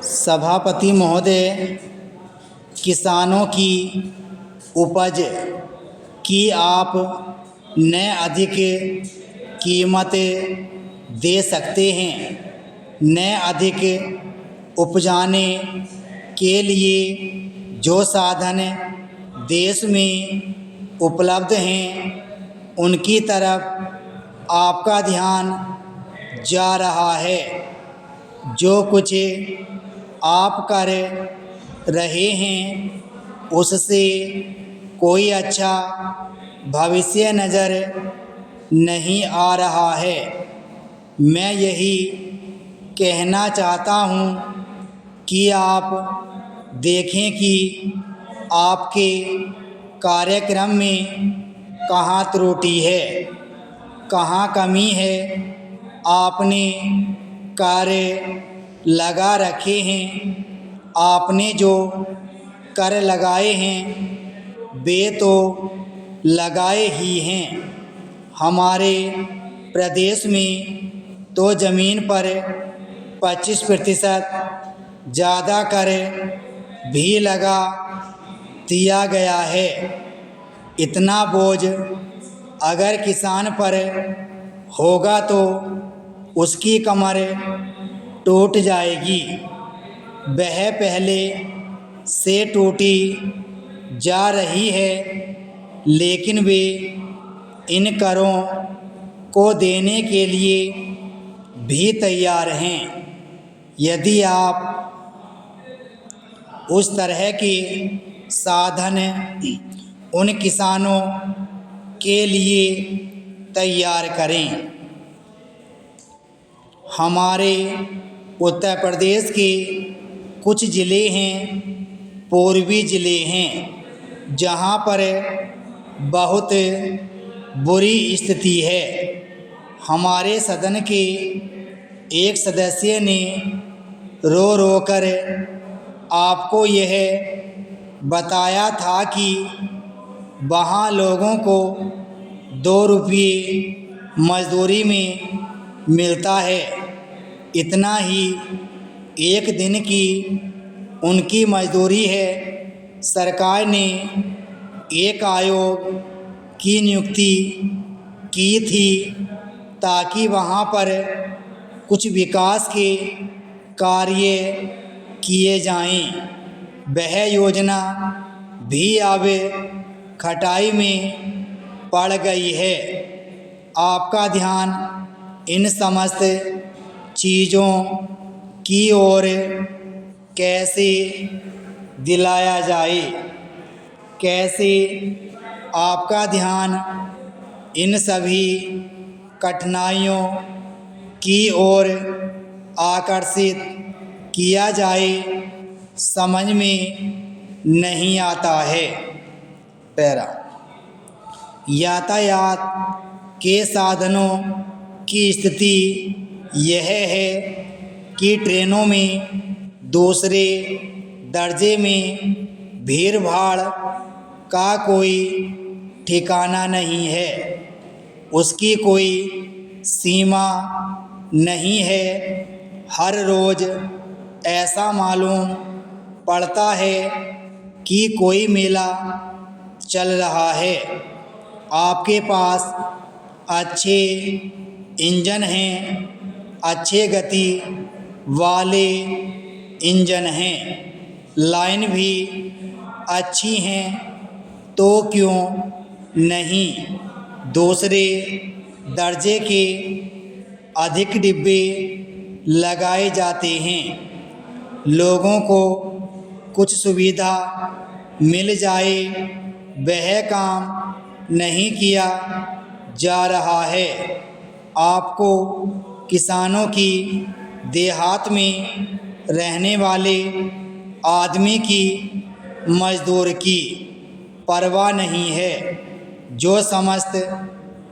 सभापति महोदय, किसानों की उपज की आप न अधिक कीमत दे सकते हैं, न अधिक उपजाने के लिए जो साधन देश में उपलब्ध हैं उनकी तरफ आपका ध्यान जा रहा है। जो कुछ आप कर रहे हैं उससे कोई अच्छा भविष्य नज़र नहीं आ रहा है। मैं यही कहना चाहता हूँ कि आप देखें कि आपके कार्यक्रम में कहाँ त्रुटि है, कहाँ कमी है। आपने कार्य लगा रखे हैं, आपने जो कर लगाए हैं वे तो लगाए ही हैं। हमारे प्रदेश में तो ज़मीन पर 25% ज़्यादा कर भी लगा दिया गया है। इतना बोझ अगर किसान पर होगा तो उसकी कमर टूट जाएगी। वह पहले से टूटी जा रही है, लेकिन वे इन करों को देने के लिए भी तैयार हैं। यदि आप उस तरह के साधन उन किसानों के लिए तैयार करें। हमारे उत्तर प्रदेश के कुछ ज़िले हैं, पूर्वी ज़िले हैं, जहाँ पर बहुत बुरी स्थिति है। हमारे सदन के एक सदस्य ने रो रो कर आपको यह बताया था कि वहाँ लोगों को 2 रुपये मजदूरी में मिलता है। इतना ही एक दिन की उनकी मजदूरी है। सरकार ने एक आयोग की नियुक्ति की थी ताकि वहाँ पर कुछ विकास के कार्य किए जाएं। वह योजना भी अब खटाई में पड़ गई है। आपका ध्यान इन समस्त चीज़ों की ओर कैसे दिलाया जाए, कैसे आपका ध्यान इन सभी कठिनाइयों की ओर आकर्षित किया जाए, समझ में नहीं आता है। पैरा यातायात के साधनों की स्थिति यह है कि ट्रेनों में दूसरे दर्जे में भीड़ भाड़ का कोई ठिकाना नहीं है, उसकी कोई सीमा नहीं है। हर रोज़ ऐसा मालूम पड़ता है कि कोई मेला चल रहा है। आपके पास अच्छे इंजन हैं, अच्छे गति वाले इंजन हैं, लाइन भी अच्छी हैं, तो क्यों नहीं दूसरे दर्जे के अधिक डिब्बे लगाए जाते हैं। लोगों को कुछ सुविधा मिल जाए, वह काम नहीं किया जा रहा है। आपको किसानों की देहात में रहने वाले आदमी की मजदूर की परवाह नहीं है, जो समस्त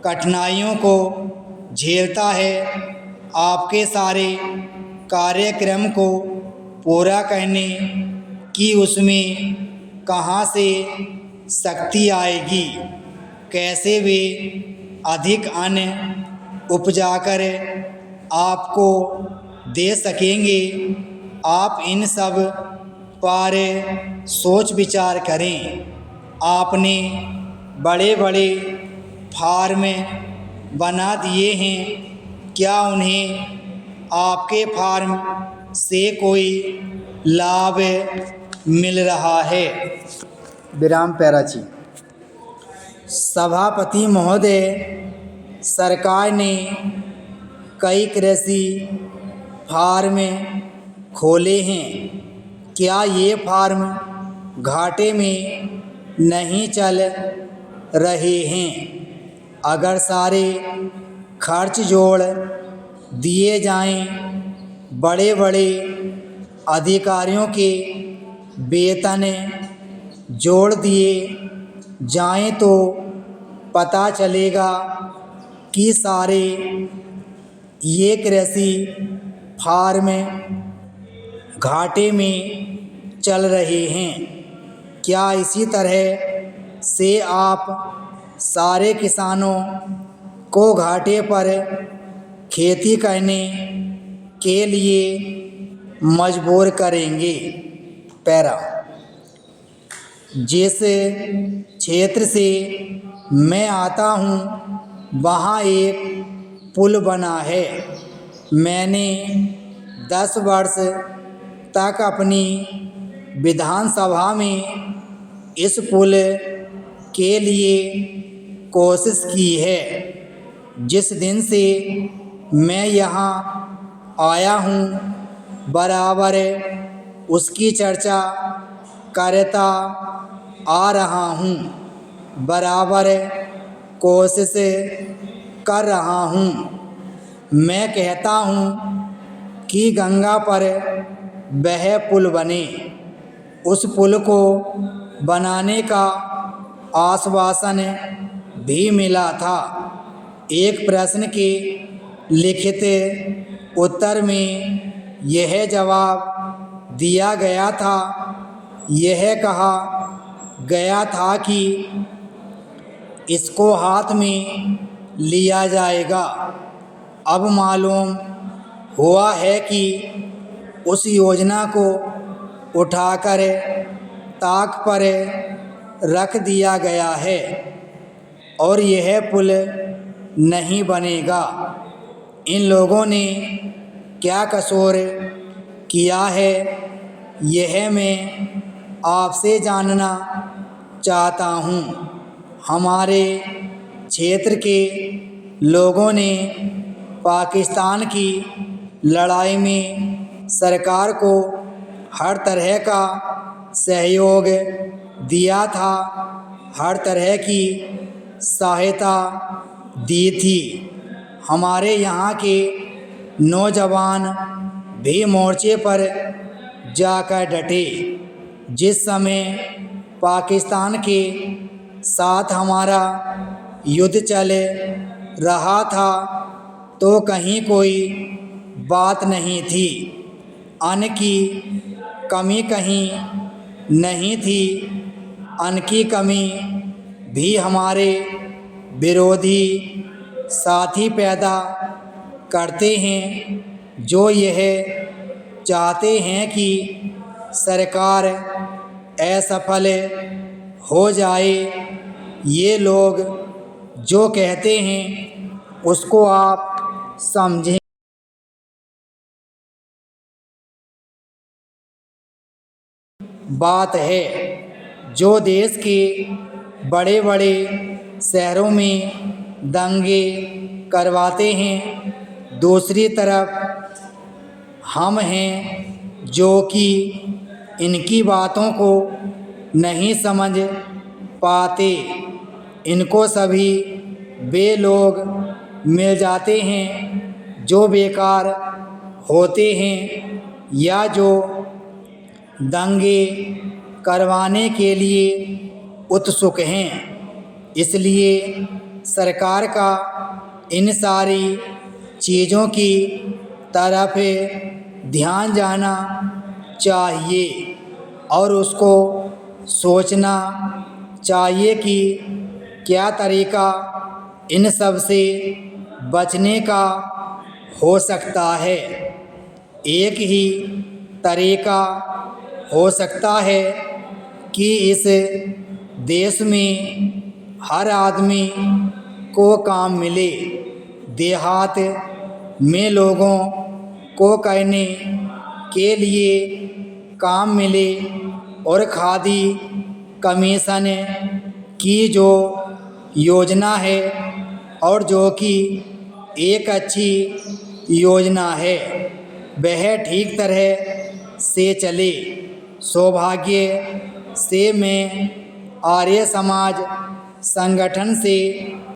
कठिनाइयों को झेलता है। आपके सारे कार्यक्रम को पूरा करने की उसमें कहाँ से शक्ति आएगी, कैसे वे अधिक अन्न उपजाकर आपको दे सकेंगे। आप इन सब पर सोच विचार करें। आपने बड़े बड़े फार्म बना दिए हैं, क्या उन्हें आपके फार्म से कोई लाभ मिल रहा है? विराम पैराची। सभापति महोदय, सरकार ने कई कृषि फार्म खोले हैं, क्या ये फार्म घाटे में नहीं चल रहे हैं? अगर सारे खर्च जोड़ दिए जाएं, बड़े बड़े अधिकारियों के वेतन जोड़ दिए जाएं तो पता चलेगा कि सारे ये कृषि फार्म घाटे में चल रहे हैं। क्या इसी तरह से आप सारे किसानों को घाटे पर खेती करने के लिए मजबूर करेंगे? पैरा। जिस क्षेत्र से मैं आता हूँ वहाँ एक पुल बना है। मैंने 10 वर्ष तक अपनी विधानसभा में इस पुल के लिए कोशिश की है। जिस दिन से मैं यहाँ आया हूँ बराबर उसकी चर्चा करता आ रहा हूँ, बराबर कोशिश कर रहा हूँ। मैं कहता हूँ कि गंगा पर वह पुल बने। उस पुल को बनाने का आश्वासन भी मिला था। एक प्रश्न के लिखित उत्तर में यह जवाब दिया गया था। यह कहा गया था कि इसको हाथ में लिया जाएगा। अब मालूम हुआ है कि उस योजना को उठाकर ताक पर रख दिया गया है और यह पुल नहीं बनेगा। इन लोगों ने क्या कसूर किया है, यह मैं आपसे जानना चाहता हूँ। हमारे क्षेत्र के लोगों ने पाकिस्तान की लड़ाई में सरकार को हर तरह का सहयोग दिया था, हर तरह की सहायता दी थी। हमारे यहाँ के नौजवान भी मोर्चे पर जाकर डटे। जिस समय पाकिस्तान के साथ हमारा युद्ध चल रहा था तो कहीं कोई बात नहीं थी, अन्न की कमी कहीं नहीं थी। अन्न की कमी भी हमारे विरोधी साथी पैदा करते हैं, जो यह चाहते हैं कि सरकार असफल हो जाए। ये लोग जो कहते हैं उसको आप समझें। बात है जो देश के बड़े बड़े शहरों में दंगे करवाते हैं, दूसरी तरफ हम हैं जो कि इनकी बातों को नहीं समझ पाते। इनको सभी वे लोग मिल जाते हैं जो बेकार होते हैं या जो दंगे करवाने के लिए उत्सुक हैं। इसलिए सरकार का इन सारी चीज़ों की तरफ ध्यान जाना चाहिए और उसको सोचना चाहिए कि क्या तरीका इन सब से बचने का हो सकता है। एक ही तरीका हो सकता है कि इस देश में हर आदमी को काम मिले। देहात में लोगों को कहने के लिए काम मिले और खादी कमीशन की जो योजना है और जो कि एक अच्छी योजना है वह ठीक तरह से चले। सौभाग्य से मैं आर्य समाज संगठन से